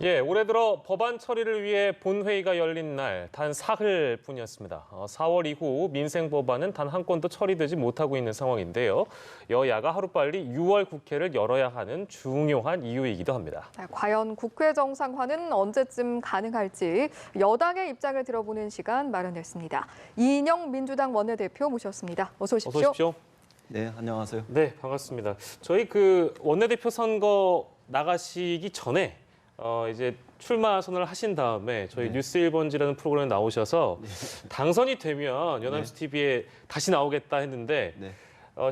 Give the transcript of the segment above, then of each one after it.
예, 올해 들어 법안 처리를 위해 본회의가 열린 날 단 사흘 뿐이었습니다. 4월 이후 민생 법안은 단 한 건도 처리되지 못하고 있는 상황인데요. 여야가 하루빨리 6월 국회를 열어야 하는 중요한 이유이기도 합니다. 과연 국회 정상화는 언제쯤 가능할지 여당의 입장을 들어보는 시간 마련했습니다. 이인영 민주당 원내대표 모셨습니다. 어서 오십시오. 어서 오십시오. 네, 안녕하세요. 네, 반갑습니다. 저희 원내대표 선거 나가시기 전에 이제 출마 선언을 하신 다음에 저희 네. 뉴스 1번지라는 프로그램에 나오셔서 네. 당선이 되면 연합뉴스 TV에 다시 나오겠다 했는데 네.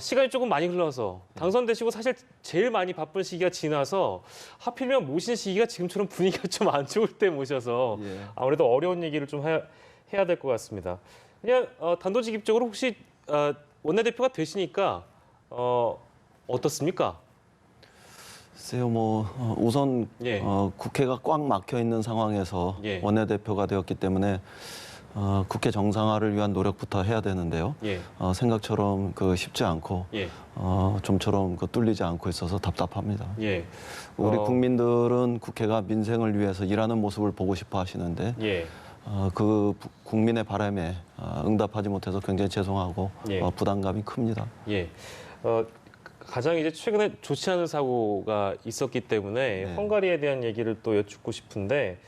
시간이 조금 많이 흘러서 당선되시고 사실 제일 많이 바쁜 시기가 지나서 하필이면 모신 시기가 지금처럼 분위기가 좀 안 좋을 때 모셔서 예. 아무래도 어려운 얘기를 좀 해야 될 것 같습니다. 그냥 단도직입적으로 혹시 원내대표가 되시니까 어떻습니까? 글쎄요, 우선 예. 국회가 꽉 막혀 있는 상황에서 예. 원내대표가 되었기 때문에 국회 정상화를 위한 노력부터 해야 되는데요. 예. 생각처럼 쉽지 않고 예. 좀처럼 뚫리지 않고 있어서 답답합니다. 예. 우리 국민들은 국회가 민생을 위해서 일하는 모습을 보고 싶어 하시는데 예. 국민의 바람에 응답하지 못해서 굉장히 죄송하고 예. 부담감이 큽니다. 예. 가장 이제 최근에 좋지 않은 사고가 있었기 때문에 네. 헝가리에 대한 얘기를 또 여쭙고 싶은데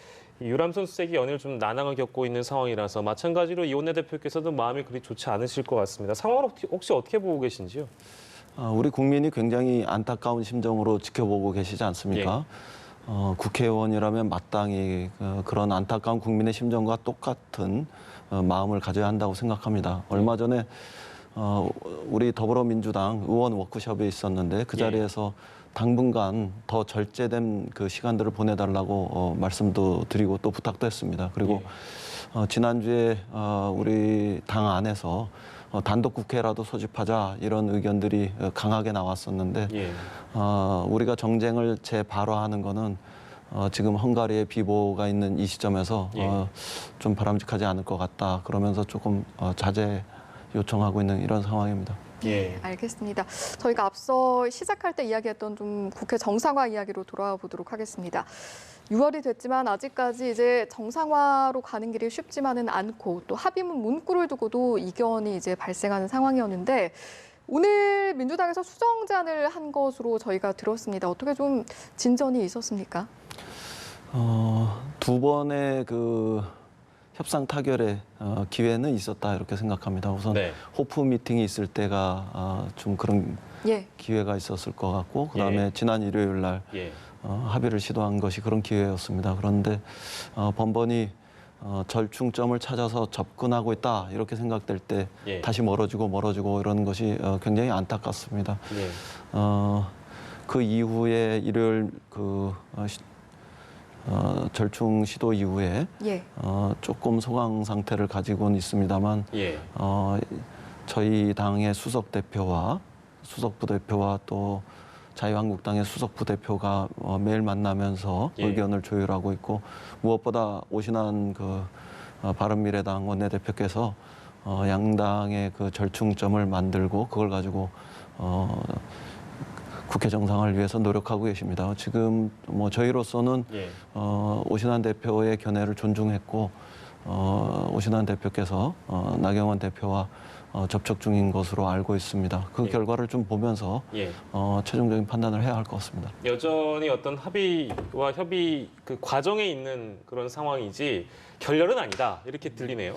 이 유람선 수색이 연일 좀 난항을 겪고 있는 상황이라서 마찬가지로 이 원내대표께서도 마음이 그리 좋지 않으실 것 같습니다. 상황을 혹시 어떻게 보고 계신지요? 우리 국민이 굉장히 안타까운 심정으로 지켜보고 계시지 않습니까? 국회의원이라면 마땅히 그런 안타까운 국민의 심정과 똑같은 마음을 가져야 한다고 생각합니다. 얼마 전에 우리 더불어민주당 의원 워크숍에 있었는데 그 자리에서 당분간 더 절제된 시간들을 보내달라고 말씀도 드리고 또 부탁도 했습니다. 그리고 지난주에 우리 당 안에서 단독 국회라도 소집하자 이런 의견들이 강하게 나왔었는데 우리가 정쟁을 재발화하는 거는 지금 헝가리의 비보가 있는 이 시점에서 좀 바람직하지 않을 것 같다. 그러면서 조금 자제 요청하고 있는 이런 상황입니다. 네, 알겠습니다. 저희가 앞서 시작할 때 이야기했던 좀 국회 정상화 이야기로 돌아와 보도록 하겠습니다. 6월이 됐지만 아직까지 이제 정상화로 가는 길이 쉽지만은 않고 또 합의문 문구를 두고도 이견이 이제 발생하는 상황이었는데 오늘 민주당에서 수정 제안을 한 것으로 저희가 들었습니다. 어떻게 좀 진전이 있었습니까? 두 번의 협상 타결의 기회는 있었다 이렇게 생각합니다. 우선 호프 미팅이 있을 때가 좀 그런 기회가 있었을 것 같고 그다음에 지난 일요일 날 합의를 시도한 것이 그런 기회였습니다. 그런데 번번이 절충점을 찾아서 접근하고 있다 이렇게 생각될 때 다시 멀어지고 이러는 것이 굉장히 안타깝습니다. 그 이후에 일요일 절충 시도 이후에 조금 소강 상태를 가지고는 있습니다만 저희 당의 수석 대표와 수석 부대표와 또 자유한국당의 수석 부대표가 매일 만나면서 의견을 조율하고 있고 무엇보다 오신환 바른미래당 원내대표께서 양당의 절충점을 만들고 그걸 가지고 국회 정상화를 위해서 노력하고 계십니다. 지금 저희로서는 오신환 대표의 견해를 존중했고 오신환 대표께서 나경원 대표와 접촉 중인 것으로 알고 있습니다. 그 결과를 좀 보면서 최종적인 판단을 해야 할 것 같습니다. 여전히 어떤 합의와 협의 과정에 있는 그런 상황이지 결렬은 아니다 이렇게 들리네요.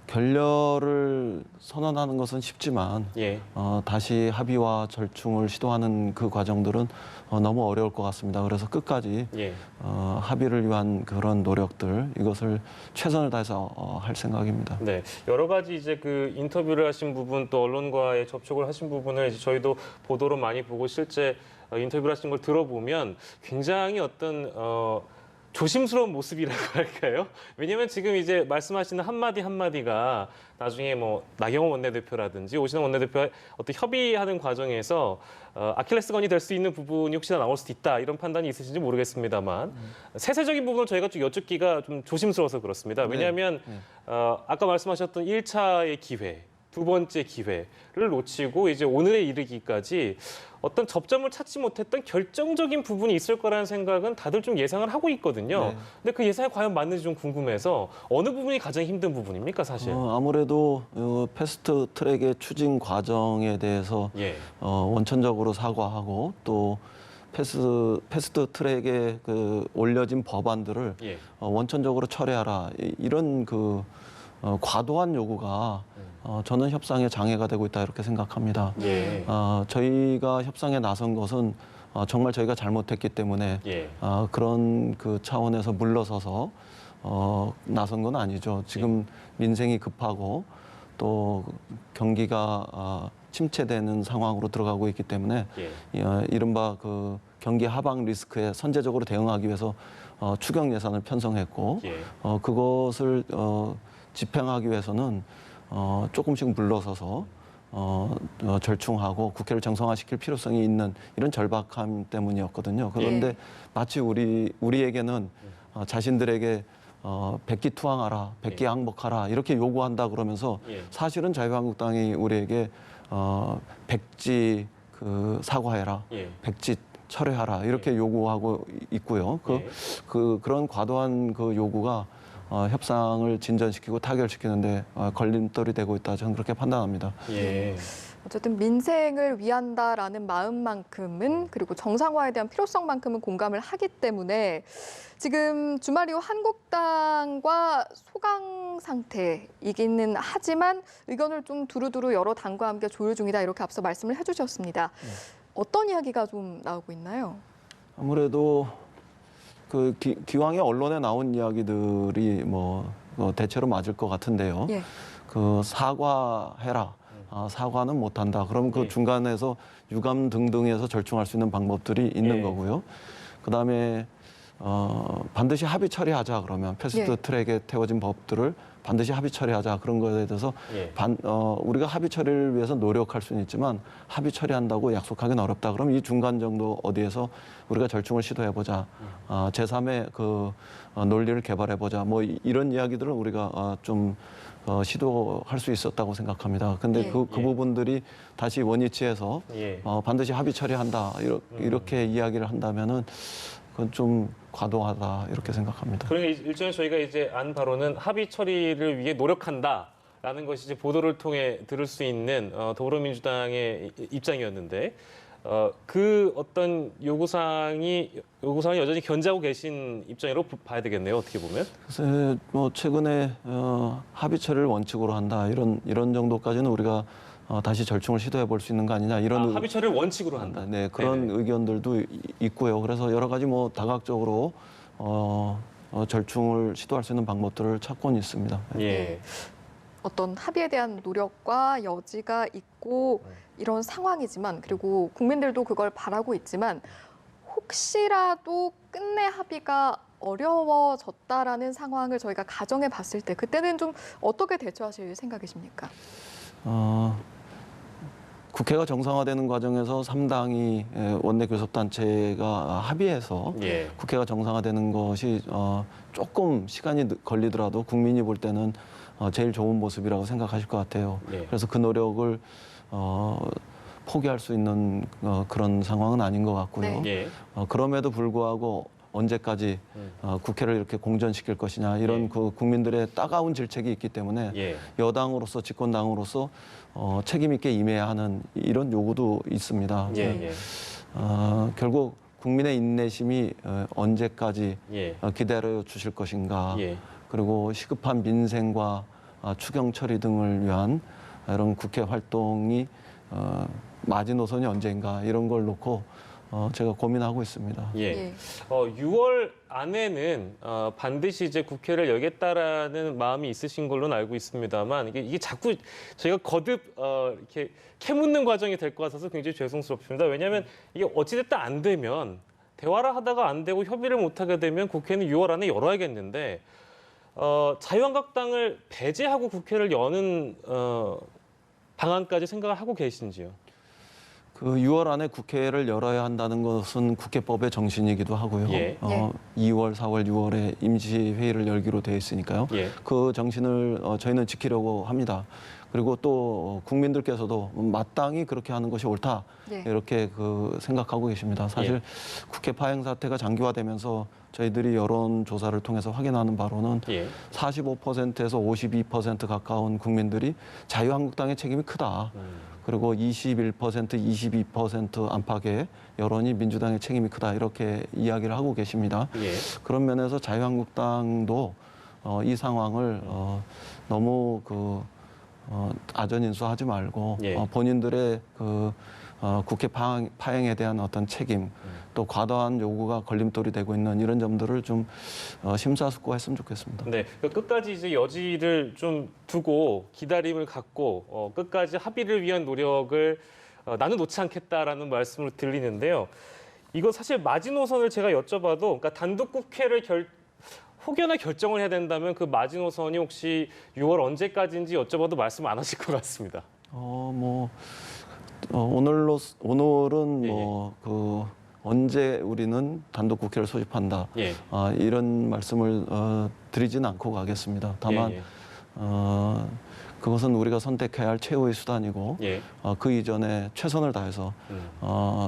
결렬을 선언하는 것은 쉽지만 다시 합의와 절충을 시도하는 그 과정들은 너무 어려울 것 같습니다. 그래서 끝까지 합의를 위한 그런 노력들 이것을 최선을 다해서 할 생각입니다. 네, 여러 가지 이제 인터뷰를 하신 부분 또 언론과의 접촉을 하신 부분을 이제 저희도 보도로 많이 보고 실제 인터뷰를 하신 걸 들어보면 굉장히 어떤 조심스러운 모습이라고 할까요? 왜냐하면 지금 이제 말씀하시는 한마디 한마디가 나중에 나경원 원내대표라든지 오신환 원내대표와 어떤 협의하는 과정에서 아킬레스건이 될 수 있는 부분이 혹시나 나올 수도 있다 이런 판단이 있으신지 모르겠습니다만 세세적인 부분을 저희가 좀 여쭙기가 좀 조심스러워서 그렇습니다. 왜냐하면 아까 말씀하셨던 1차의 기회, 두 번째 기회를 놓치고 이제 오늘에 이르기까지 어떤 접점을 찾지 못했던 결정적인 부분이 있을 거라는 생각은 다들 좀 예상을 하고 있거든요. 네. 근데 그 예상이 과연 맞는지 좀 궁금해서 어느 부분이 가장 힘든 부분입니까, 사실? 아무래도 패스트 트랙의 추진 과정에 대해서 예. 원천적으로 사과하고 또 패스트 트랙에 올려진 법안들을 예. 원천적으로 철회하라 이런 과도한 요구가 저는 협상에 장애가 되고 있다 이렇게 생각합니다. 예. 저희가 협상에 나선 것은 정말 저희가 잘못했기 때문에 예. 그런 차원에서 물러서서 나선 건 아니죠. 지금 민생이 급하고 또 경기가 침체되는 상황으로 들어가고 있기 때문에 이른바 경기 하방 리스크에 선제적으로 대응하기 위해서 추경 예산을 편성했고 예. 그것을 집행하기 위해서는 조금씩 물러서서 절충하고 국회를 정상화시킬 필요성이 있는 이런 절박함 때문이었거든요. 그런데 예. 마치 우리에게는 자신들에게 백기투항하라, 백기항복하라 이렇게 요구한다 그러면서 예. 사실은 자유한국당이 우리에게 백지 사과해라, 예. 백지 철회하라 이렇게 요구하고 있고요. 그런 과도한 요구가 협상을 진전시키고 타결시키는데 걸림돌이 되고 있다 저는 그렇게 판단합니다. 예. 어쨌든 민생을 위한다라는 마음만큼은 그리고 정상화에 대한 필요성만큼은 공감을 하기 때문에 지금 주말 이후 한국당과 소강 상태이기는 하지만 의견을 좀 두루두루 여러 당과 함께 조율 중이다 이렇게 앞서 말씀을 해주셨습니다. 어떤 이야기가 좀 나오고 있나요? 아무래도 기왕에 언론에 나온 이야기들이 대체로 맞을 것 같은데요. 예. 사과해라. 사과는 못한다. 그럼 그 중간에서 유감 등등에서 절충할 수 있는 방법들이 있는 거고요. 그다음에 반드시 합의 처리하자 그러면 패스트 트랙에 태워진 법들을 반드시 합의 처리하자 그런 거에 대해서 우리가 합의 처리를 위해서 노력할 수는 있지만 합의 처리한다고 약속하기는 어렵다. 그럼 이 중간 정도 어디에서 우리가 절충을 시도해보자. 제3의 논리를 개발해보자. 이런 이야기들을 우리가 좀 시도할 수 있었다고 생각합니다. 근데 그 부분들이 다시 원위치해서 반드시 합의 처리한다. 이렇게 이야기를 한다면은 그건 좀 과도하다 이렇게 생각합니다. 그러니까 일종의 저희가 이제 안 바로는 합의 처리를 위해 노력한다라는 것이 이제 보도를 통해 들을 수 있는 더불어민주당의 입장이었는데 그 어떤 요구사항이 여전히 견제하고 계신 입장으로 봐야 되겠네요. 어떻게 보면. 글쎄, 최근에 합의 처리를 원칙으로 한다 이런 정도까지는 우리가 다시 절충을 시도해 볼 수 있는 거 아니냐 이런 합의 처리를 원칙으로 한다. 네, 그런 의견들도 있고요. 그래서 여러 가지 다각적으로 절충을 시도할 수 있는 방법들을 찾고는 있습니다. 예. 어떤 합의에 대한 노력과 여지가 있고 이런 상황이지만 그리고 국민들도 그걸 바라고 있지만 혹시라도 끝내 합의가 어려워졌다라는 상황을 저희가 가정해 봤을 때 그때는 좀 어떻게 대처하실 생각이십니까? 국회가 정상화되는 과정에서 3당이 원내교섭단체가 합의해서 국회가 정상화되는 것이 조금 시간이 걸리더라도 국민이 볼 때는 제일 좋은 모습이라고 생각하실 것 같아요. 그래서 그 노력을 포기할 수 있는 그런 상황은 아닌 것 같고요. 그럼에도 불구하고 언제까지 국회를 이렇게 공전시킬 것이냐 이런 국민들의 따가운 질책이 있기 때문에 여당으로서 집권당으로서 책임 있게 임해야 하는 이런 요구도 있습니다. 결국 국민의 인내심이 언제까지 기다려 주실 것인가 그리고 시급한 민생과 추경 처리 등을 위한 이런 국회 활동이 마지노선이 언제인가 이런 걸 놓고 제가 고민하고 있습니다. 6월 안에는 반드시 이제 국회를 열겠다라는 마음이 있으신 걸로는 알고 있습니다만 이게 자꾸 저희가 거듭 이렇게 캐묻는 과정이 될 것 같아서 굉장히 죄송스럽습니다. 왜냐하면 이게 어찌됐든 안 되면 대화를 하다가 안 되고 협의를 못 하게 되면 국회는 6월 안에 열어야겠는데 자유한국당을 배제하고 국회를 여는 방안까지 생각을 하고 계신지요? 그 6월 안에 국회를 열어야 한다는 것은 국회법의 정신이기도 하고요. 예. 2월, 4월, 6월에 임시회의를 열기로 되어 있으니까요. 예. 그 정신을 저희는 지키려고 합니다. 그리고 또 국민들께서도 마땅히 그렇게 하는 것이 옳다 예. 이렇게 그 생각하고 계십니다. 사실 국회 파행 사태가 장기화되면서 저희들이 여론조사를 통해서 확인하는 바로는 예. 45%에서 52% 가까운 국민들이 자유한국당의 책임이 크다. 그리고 21%, 22% 안팎의 여론이 민주당의 책임이 크다 이렇게 이야기를 하고 계십니다. 예. 그런 면에서 자유한국당도 이 상황을 너무 아전인수하지 말고 예. 본인들의 국회 파행에 대한 어떤 책임 또 과도한 요구가 걸림돌이 되고 있는 이런 점들을 좀 심사숙고했으면 좋겠습니다. 네, 그러니까 끝까지 이제 여지를 좀 두고 기다림을 갖고 끝까지 합의를 위한 노력을 나는 놓지 않겠다라는 말씀을 들리는데요. 이거 사실 마지노선을 제가 여쭤봐도, 그러니까 단독 국회를 혹여나 결정을 해야 된다면 그 마지노선이 혹시 6월 언제까지인지 여쭤봐도 말씀 안 하실 것 같습니다. 오늘은 예, 언제 우리는 단독 국회를 소집한다 예. 이런 말씀을 드리지는 않고 가겠습니다. 다만 예, 그것은 우리가 선택해야 할 최후의 수단이고 예. 그 이전에 최선을 다해서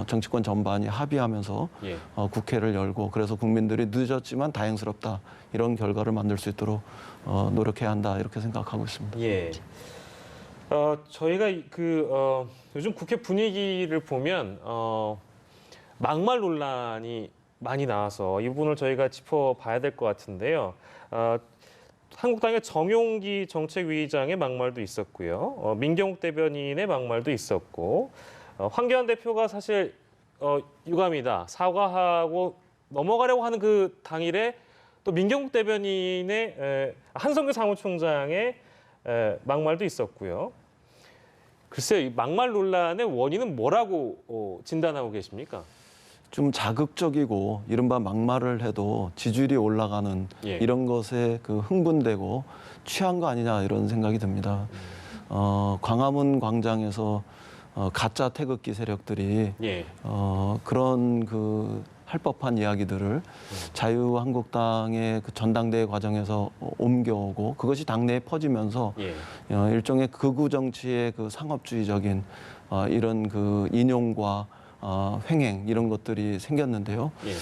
정치권 전반이 합의하면서 예. 국회를 열고 그래서 국민들이 늦었지만 다행스럽다 이런 결과를 만들 수 있도록 노력해야 한다 이렇게 생각하고 있습니다. 예. 저희가 요즘 국회 분위기를 보면 막말 논란이 많이 나와서 이 부분을 저희가 짚어봐야 될 것 같은데요. 한국당의 정용기 정책위의장의 막말도 있었고요. 민경욱 대변인의 막말도 있었고 황교안 대표가 사실 유감이다 사과하고 넘어가려고 하는 그 당일에 또 민경욱 대변인의 한성규 사무총장의 막말도 있었고요. 글쎄요, 이 막말 논란의 원인은 뭐라고 진단하고 계십니까? 좀 자극적이고 이른바 막말을 해도 지지율이 올라가는 예. 이런 것에 흥분되고 취한 거 아니냐 이런 생각이 듭니다. 광화문 광장에서 가짜 태극기 세력들이 예. 그런 할 법한 이야기들을 자유한국당의 전당대회 과정에서 옮겨오고 그것이 당내에 퍼지면서 예. 일종의 극우 정치의 상업주의적인 이런 인용과 횡행 이런 것들이 생겼는데요. 예.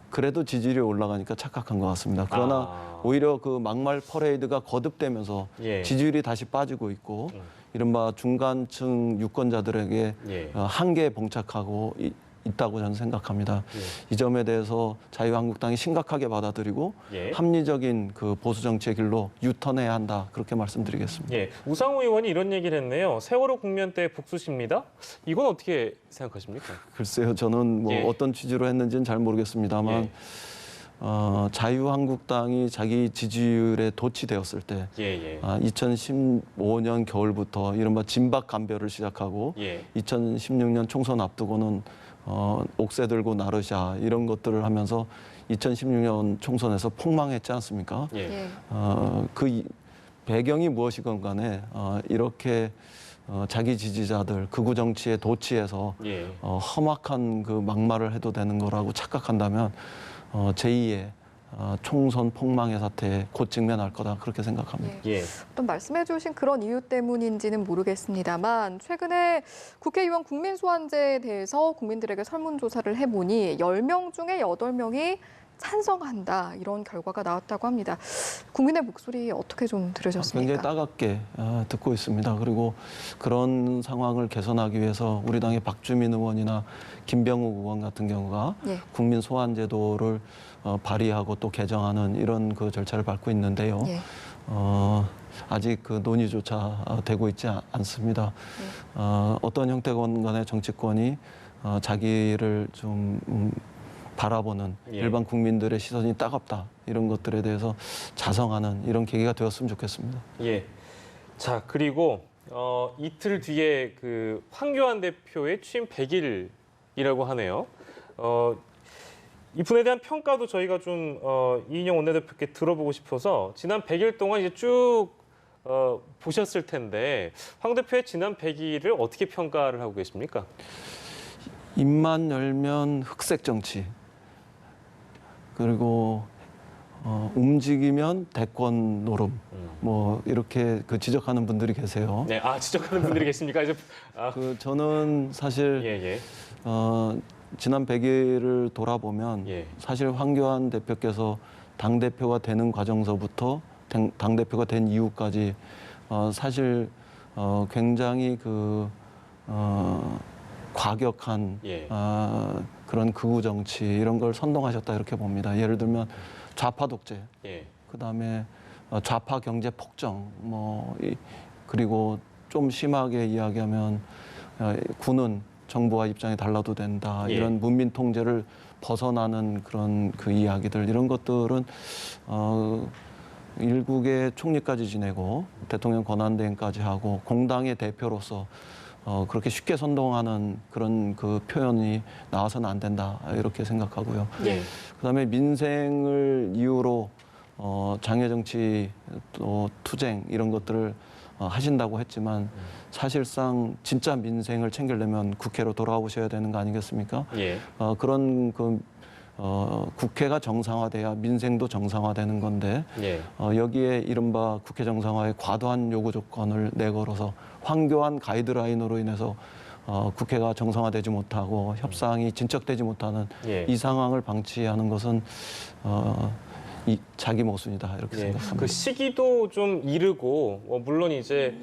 그래도 지지율이 올라가니까 착각한 것 같습니다. 그러나 오히려 막말 퍼레이드가 거듭되면서 예. 지지율이 다시 빠지고 있고 이른바 중간층 유권자들에게 예. 한계에 봉착하고 있다고 저는 생각합니다. 예. 이 점에 대해서 자유한국당이 심각하게 받아들이고 예. 합리적인 보수 정치의 길로 유턴해야 한다 그렇게 말씀드리겠습니다. 예. 우상호 의원이 이런 얘기를 했네요. 세월호 국면 때 복수십니다. 이건 어떻게 생각하십니까? 글쎄요, 저는 예. 어떤 취지로 했는지는 잘 모르겠습니다만 예. 자유한국당이 자기 지지율에 도취되었을 때 예. 2015년 겨울부터 이른바 진박 감별을 시작하고 예. 2016년 총선 앞두고는 옥새 들고 나르샤 이런 것들을 하면서 2016년 총선에서 폭망했지 않습니까? 예. 그 배경이 무엇이건 간에 이렇게 자기 지지자들 극우 정치에 도취해서 예. 험악한 막말을 해도 되는 거라고 착각한다면 제2의 총선 폭망의 사태에 곧 직면할 거다 그렇게 생각합니다. 예. 어떤 말씀해주신 그런 이유 때문인지는 모르겠습니다만 최근에 국회의원 국민소환제에 대해서 국민들에게 설문조사를 해보니 10명 중에 8명이 찬성한다 이런 결과가 나왔다고 합니다. 국민의 목소리 어떻게 좀 들으셨습니까? 굉장히 따갑게 듣고 있습니다. 그리고 그런 상황을 개선하기 위해서 우리 당의 박주민 의원이나 김병욱 의원 같은 경우가 예. 국민 소환 제도를 발의하고 또 개정하는 이런 절차를 밟고 있는데요. 예. 아직 논의조차 되고 있지 않습니다. 어떤 형태건 간에 정치권이 자기를 좀 바라보는 예. 일반 국민들의 시선이 따갑다 이런 것들에 대해서 자성하는 이런 계기가 되었으면 좋겠습니다. 예. 자, 그리고 이틀 뒤에 황교안 대표의 취임 100일이라고 하네요. 이분에 대한 평가도 저희가 좀 이인영 원내대표께 들어보고 싶어서 지난 100일 동안 이제 쭉 보셨을 텐데 황 대표의 지난 100일을 어떻게 평가를 하고 계십니까? 입만 열면 흑색 정치, 그리고 움직이면 대권 노름, 뭐 이렇게 그 지적하는 분들이 계세요. 네, 지적하는 분들이 계십니까? 이제 저는 사실 예. 지난 100일을 돌아보면 예. 사실 황교안 대표께서 당 대표가 되는 과정서부터 당 대표가 된 이후까지 사실 굉장히 과격한 예. 그런 극우 정치 이런 걸 선동하셨다 이렇게 봅니다. 예를 들면 좌파 독재, 예. 그다음에 좌파 경제 폭정, 그리고 좀 심하게 이야기하면 군은 정부와 입장이 달라도 된다. 예. 이런 문민 통제를 벗어나는 그런 그 이야기들 이런 것들은 일국의 총리까지 지내고 대통령 권한대행까지 하고 공당의 대표로서 그렇게 쉽게 선동하는 그런 그 표현이 나와서는 안 된다 이렇게 생각하고요. 예. 그다음에 민생을 이유로 장애 정치 또 투쟁 이런 것들을 하신다고 했지만 사실상 진짜 민생을 챙기려면 국회로 돌아오셔야 되는 거 아니겠습니까? 예. 그런 국회가 정상화돼야 민생도 정상화되는 건데 예. 여기에 이른바 국회 정상화의 과도한 요구 조건을 내걸어서 황교안 가이드라인으로 인해서 국회가 정상화되지 못하고 협상이 진척되지 못하는 예. 이 상황을 방치하는 것은 자기 모순이다 이렇게 예. 생각합니다. 그 시기도 좀 이르고 물론 이제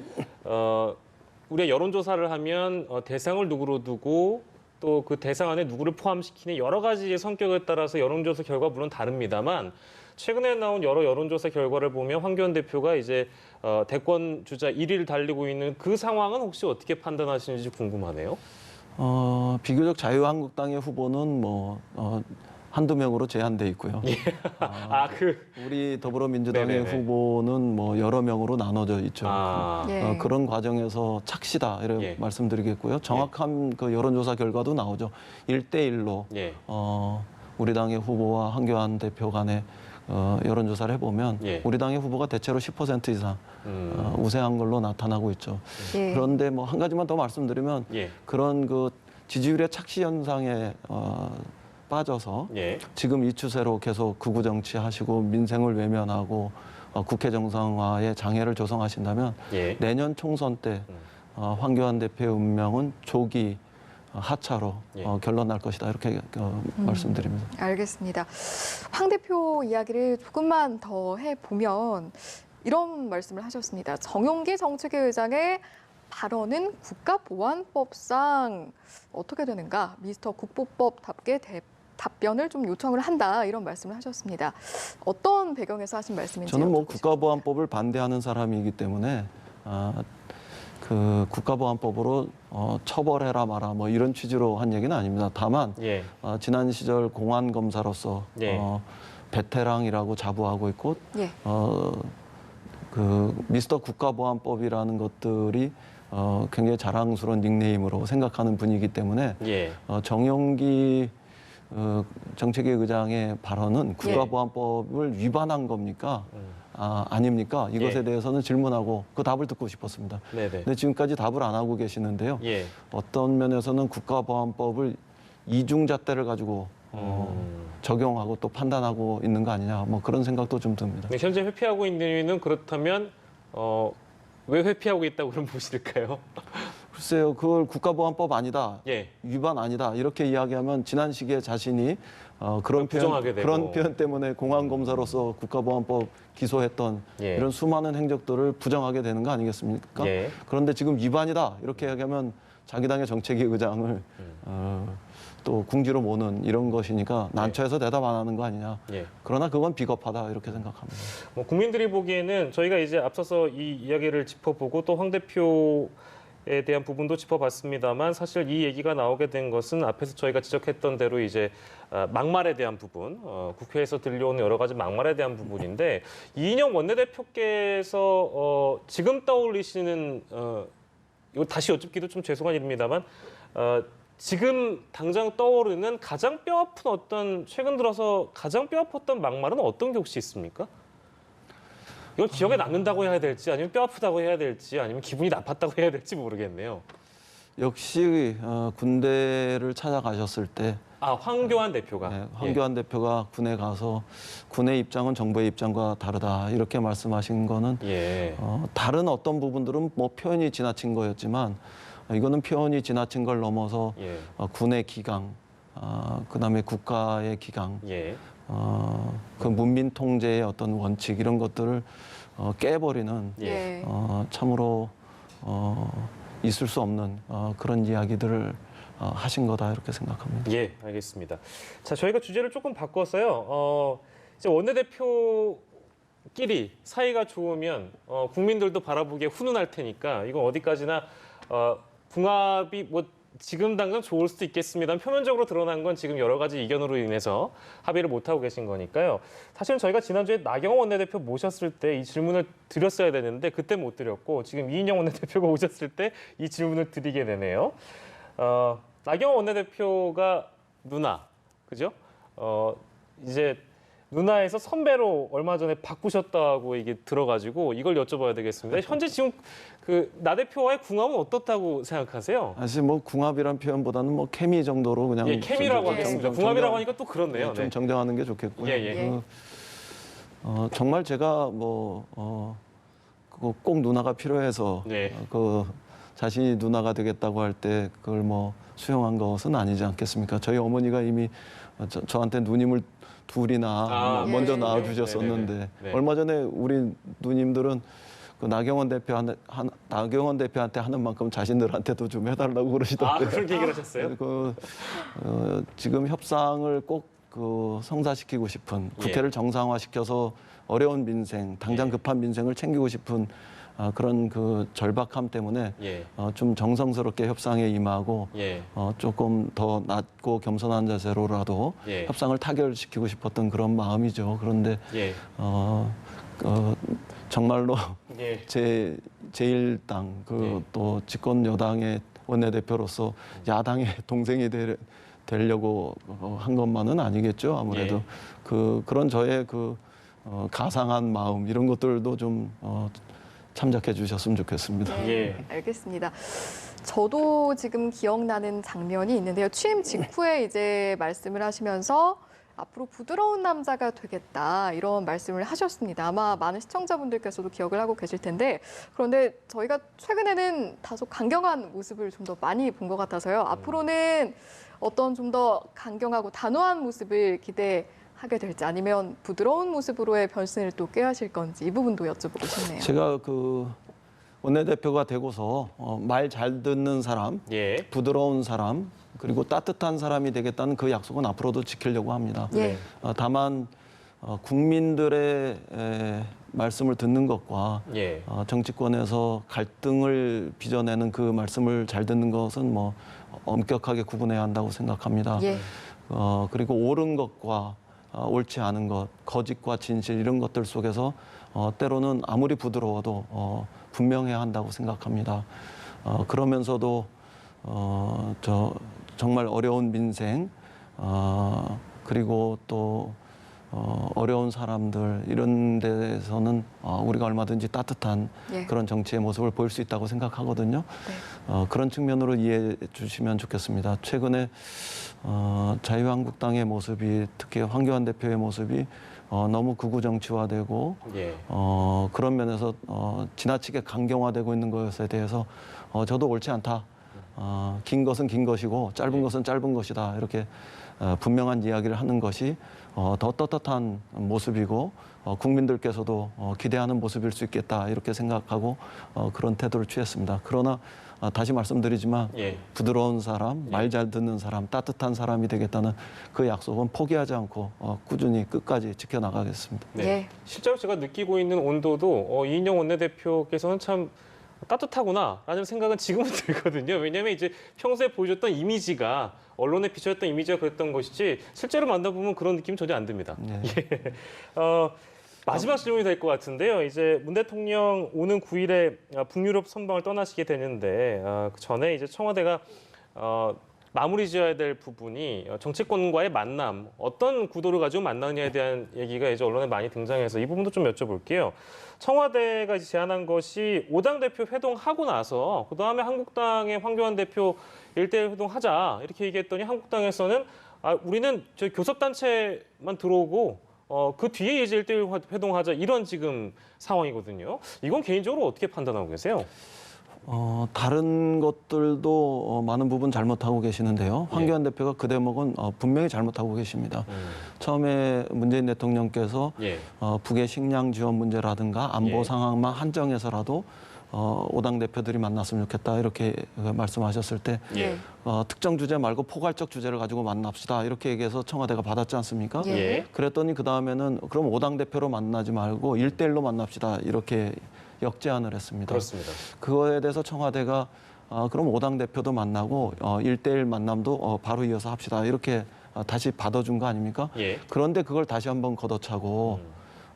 우리가 여론조사를 하면 대상을 누구로 두고 또 그 대상 안에 누구를 포함시키는 여러 가지의 성격에 따라서 여론조사 결과 물론 다릅니다만 최근에 나온 여러 여론조사 결과를 보면 황교안 대표가 이제 대권 주자 1위를 달리고 있는 그 상황은 혹시 어떻게 판단하시는지 궁금하네요. 비교적 자유한국당의 후보는 한두 명으로 제한돼 있고요. 우리 더불어민주당의 네네네. 후보는 여러 명으로 나눠져 있죠. 예. 그런 과정에서 착시다 이렇게 예. 말씀드리겠고요. 정확한 그 여론조사 결과도 나오죠. 1대1로 예. 우리 당의 후보와 황교안 대표 간의 여론조사를 해보면 예. 우리 당의 후보가 대체로 10% 이상 우세한 걸로 나타나고 있죠. 예. 그런데 한 가지만 더 말씀드리면 예. 그런 그 지지율의 착시 현상에 빠져서 예. 지금 이 추세로 계속 극우 정치하시고 민생을 외면하고 국회 정상화에 장애를 조성하신다면 예. 내년 총선 때 황교안 대표의 운명은 조기 하차로 예. 결론 날 것이다 이렇게 말씀드립니다. 알겠습니다. 황 대표 이야기를 조금만 더 해보면 이런 말씀을 하셨습니다. 정용기 정책위 의장의 발언은 국가보안법상 어떻게 되는가? 미스터 국보법답게 답변을 좀 요청을 한다 이런 말씀을 하셨습니다. 어떤 배경에서 하신 말씀인지 저는 여쭤보고 국가보안법을 반대하는 사람이기 때문에 그 국가보안법으로 처벌해라 마라 이런 취지로 한 얘기는 아닙니다. 다만 예. 지난 시절 공안검사로서 예. 베테랑이라고 자부하고 있고 예. 그 미스터 국가보안법이라는 것들이 굉장히 자랑스러운 닉네임으로 생각하는 분이기 때문에 예. 정용기 정책위 의장의 발언은 국가보안법을 위반한 겁니까? 아닙니까? 이것에 예. 대해서는 질문하고 그 답을 듣고 싶었습니다. 네네. 근데 지금까지 답을 안 하고 계시는데요. 예. 어떤 면에서는 국가보안법을 이중잣대를 가지고 적용하고 또 판단하고 있는 거 아니냐 그런 생각도 좀 듭니다. 네, 현재 회피하고 있는 이유는 그렇다면 왜 회피하고 있다고 그럼 보실까요? 글쎄요, 그걸 국가보안법 아니다, 예. 위반 아니다 이렇게 이야기하면 지난 시기에 자신이 부정하게 되고. 그런 표현 때문에 공안검사로서 국가보안법 기소했던 예. 이런 수많은 행적들을 부정하게 되는 거 아니겠습니까? 예. 그런데 지금 위반이다 이렇게 이야기하면 자기 당의 정책위 의장을 또 궁지로 모는 이런 것이니까 난처해서 대답 안 하는 거 아니냐. 예. 그러나 그건 비겁하다 이렇게 생각합니다. 국민들이 보기에는 저희가 이제 앞서서 이 이야기를 짚어보고 또 황 대표에 대한 부분도 짚어봤습니다만 사실 이 얘기가 나오게 된 것은 앞에서 저희가 지적했던 대로 이제 막말에 대한 부분, 국회에서 들려오는 여러 가지 막말에 대한 부분인데 이인영 원내대표께서 지금 떠올리시는 이거 다시 여쭙기도 좀 죄송한 일입니다만 지금 당장 떠오르는 가장 뼈아픈 최근 들어서 가장 뼈아팠던 막말은 어떤 게 혹시 있습니까? 이걸 기억에 남는다고 해야 될지 아니면 뼈아프다고 해야 될지 아니면 기분이 나빴다고 해야 될지 모르겠네요. 역시 군대를 찾아가셨을 때 황교안 대표가. 네, 황교안 대표가 군에 가서 군의 입장은 정부의 입장과 다르다 이렇게 말씀하신 거는 예. 다른 어떤 부분들은 뭐 표현이 지나친 거였지만 이거는 표현이 지나친 걸 넘어서 예. 군의 기강, 그다음에 국가의 기강, 예. 그 문민 통제의 어떤 원칙 이런 것들을 깨버리는 예. 참으로 있을 수 없는 그런 이야기들을 하신 거다 이렇게 생각합니다. 예, 알겠습니다. 자, 저희가 주제를 조금 바꿔서요. 이제 원내대표끼리 사이가 좋으면 국민들도 바라보기에 훈훈할 테니까 이건 어디까지나 궁합이 뭐 지금 당장 좋을 수도 있겠습니다. 표면적으로 드러난 건 지금 여러 가지 이견으로 인해서 합의를 못하고 계신 거니까요. 사실은 저희가 지난주에 나경원 원내대표 모셨을 때 이 질문을 드렸어야 되는데 그때 못 드렸고 지금 이인영 원내대표가 오셨을 때 이 질문을 드리게 되네요. 나경원 원내대표가 누나, 그죠? 이제 누나에서 선배로 얼마 전에 바꾸셨다고 이게 들어가지고 이걸 여쭤봐야 되겠습니다. 현재 지금 그 나 대표와의 궁합은 어떻다고 생각하세요? 사실 뭐 궁합이란 표현보다는 뭐 케미 정도로 그냥 예, 케미라고 하겠습니다. 궁합이라고 하니까 또 그렇네요. 좀 네. 정정하는 게 좋겠고요. 예, 예. 정말 제가 그거 꼭 누나가 필요해서 네. 자신이 누나가 되겠다고 할 때 그걸 뭐 수용한 것은 아니지 않겠습니까? 저희 어머니가 이미 저한테 누님을 둘이나 먼저 예. 낳아주셨었는데 네. 얼마 전에 우리 누님들은 그 나경원 대표한테 하는 만큼 자신들한테도 좀 해달라고 그러시더라고요. 그렇게 얘기를 하셨어요? 지금 협상을 꼭 성사시키고 싶은 국회를 정상화시켜서 어려운 민생, 당장 급한 민생을 챙기고 싶은 그런 그 절박함 때문에 좀 정성스럽게 협상에 임하고 조금 더 낮고 겸손한 자세로라도 협상을 타결시키고 싶었던 그런 마음이죠. 그런데 정말로 제1당 또 집권 여당의 원내대표로서 야당의 동생이 되려고 한 것만은 아니겠죠. 아무래도 그런 저의 가상한 마음 이런 것들도 좀 참작해 주셨으면 좋겠습니다. 네, 알겠습니다. 저도 지금 기억나는 장면이 있는데요. 취임 직후에 이제 말씀을 하시면서 앞으로 부드러운 남자가 되겠다 이런 말씀을 하셨습니다. 아마 많은 시청자분들께서도 기억을 하고 계실 텐데 그런데 저희가 최근에는 다소 강경한 모습을 좀 더 많이 본 것 같아서요. 앞으로는 어떤 좀 더 강경하고 단호한 모습을 기대하게 될지 아니면 부드러운 모습으로의 변신을 또 꾀하실 건지 이 부분도 여쭤보고 싶네요. 제가 원내대표가 되고서 말 잘 듣는 사람, 부드러운 사람, 그리고 따뜻한 사람이 되겠다는 그 약속은 앞으로도 지키려고 합니다. 다만 국민들의 말씀을 듣는 것과 정치권에서 갈등을 빚어내는 그 말씀을 잘 듣는 것은 뭐 엄격하게 구분해야 한다고 생각합니다. 그리고 옳은 것과 옳지 않은 것, 거짓과 진실 이런 것들 속에서 때로는 아무리 부드러워도 분명해야 한다고 생각합니다. 그러면서도 정말 어려운 민생 그리고 또 어려운 사람들 이런 데서는 우리가 얼마든지 따뜻한 그런 정치의 모습을 보일 수 있다고 생각하거든요. 그런 측면으로 이해해 주시면 좋겠습니다. 최근에 자유한국당의 모습이 특히 황교안 대표의 모습이 너무 극우 정치화되고 그런 면에서 지나치게 강경화되고 있는 것에 대해서 저도 옳지 않다. 긴 것은 긴 것이고 짧은 것은 짧은 것이다. 이렇게 분명한 이야기를 하는 것이 더 떳떳한 모습이고 국민들께서도 기대하는 모습일 수 있겠다. 이렇게 생각하고 그런 태도를 취했습니다. 그러나 다시 말씀드리지만 부드러운 사람, 말 잘 듣는 사람, 따뜻한 사람이 되겠다는 그 약속은 포기하지 않고 꾸준히 끝까지 지켜나가겠습니다. 실제로 제가 느끼고 있는 온도도 이인영 원내대표께서는 참 따뜻하구나라는 생각은 지금은 들거든요. 왜냐하면 이제 평소에 보여줬던 이미지가 언론에 비춰졌던 이미지가 그랬던 것이지 실제로 만나보면 그런 느낌이 전혀 안 듭니다. 마지막 질문이 될 것 같은데요. 이제 문 대통령 오는 9일에 북유럽 선방을 떠나시게 되는데 그 전에 이제 청와대가 마무리 지어야 될 부분이 정치권과의 만남, 어떤 구도를 가지고 만나느냐에 대한 얘기가 이제 언론에 많이 등장해서 이 부분도 좀 여쭤볼게요. 청와대가 이제 제안한 것이 5당 대표 회동하고 나서 그다음에 한국당의 황교안 대표 1대1 회동하자 이렇게 얘기했더니 한국당에서는 우리는 저희 교섭단체만 들어오고 그 뒤에 이제 1대1 회동하자 이런 지금 상황이거든요. 이건 개인적으로 어떻게 판단하고 계세요? 다른 것들도 많은 부분 잘못하고 계시는데요. 황교안 대표가 그 대목은 분명히 잘못하고 계십니다. 처음에 문재인 대통령께서 예. 북의 식량 지원 문제라든가 안보 예. 상황만 한정해서라도 5당 대표들이 만났으면 좋겠다 이렇게 말씀하셨을 때 예. 특정 주제 말고 포괄적 주제를 가지고 만납시다 이렇게 얘기해서 청와대가 받았지 않습니까? 예. 예. 그랬더니 그 다음에는 그럼 5당 대표로 만나지 말고 1대1로 만납시다 이렇게 역제안을 했습니다. 그렇습니다. 그거에 대해서 청와대가 그럼 5당 대표도 만나고 1대1 만남도 바로 이어서 합시다 이렇게 다시 받아준 거 아닙니까? 예. 그런데 그걸 다시 한번 걷어차고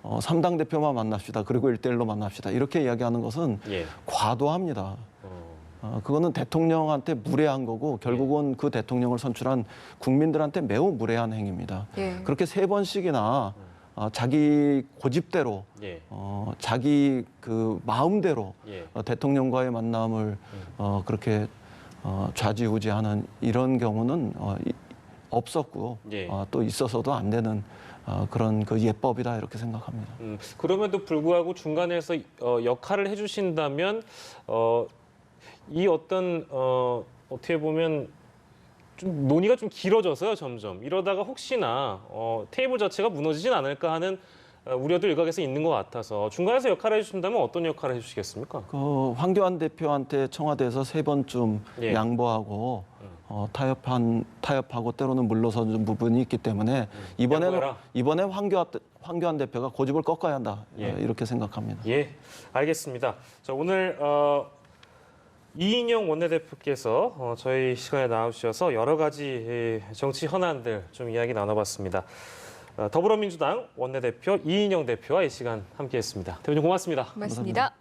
3당 대표만 만납시다. 그리고 1대1로 만납시다. 이렇게 이야기하는 것은 예. 과도합니다. 그거는 대통령한테 무례한 거고 결국은 그 대통령을 선출한 국민들한테 매우 무례한 행위입니다. 예. 그렇게 3번씩이나 자기 고집대로 예. 자기 그 마음대로 예. 대통령과의 만남을 그렇게 좌지우지하는 이런 경우는 없었고 예. 또 있어서도 안 되는 그런 그 예법이다 이렇게 생각합니다. 그럼에도 불구하고 중간에서 역할을 해주신다면 이 어떤 어떻게 보면 좀 논의가 좀 길어져서요 점점 이러다가 혹시나 테이블 자체가 무너지진 않을까 하는 우려도 일각에서 있는 것 같아서 중간에서 역할을 해주신다면 어떤 역할을 해주시겠습니까? 그 황교안 대표한테 청와대에서 3번쯤 예. 양보하고 타협하고 때로는 물러서는 부분이 있기 때문에 양보해라. 이번에 황교안 대표가 고집을 꺾어야 한다 예. 이렇게 생각합니다. 예, 알겠습니다. 자, 오늘 이인영 원내대표께서 저희 시간에 나와주셔서 여러 가지 정치 현안들 좀 이야기 나눠봤습니다. 더불어민주당 원내대표 이인영 대표와 이 시간 함께했습니다. 대표님 고맙습니다. 고맙습니다.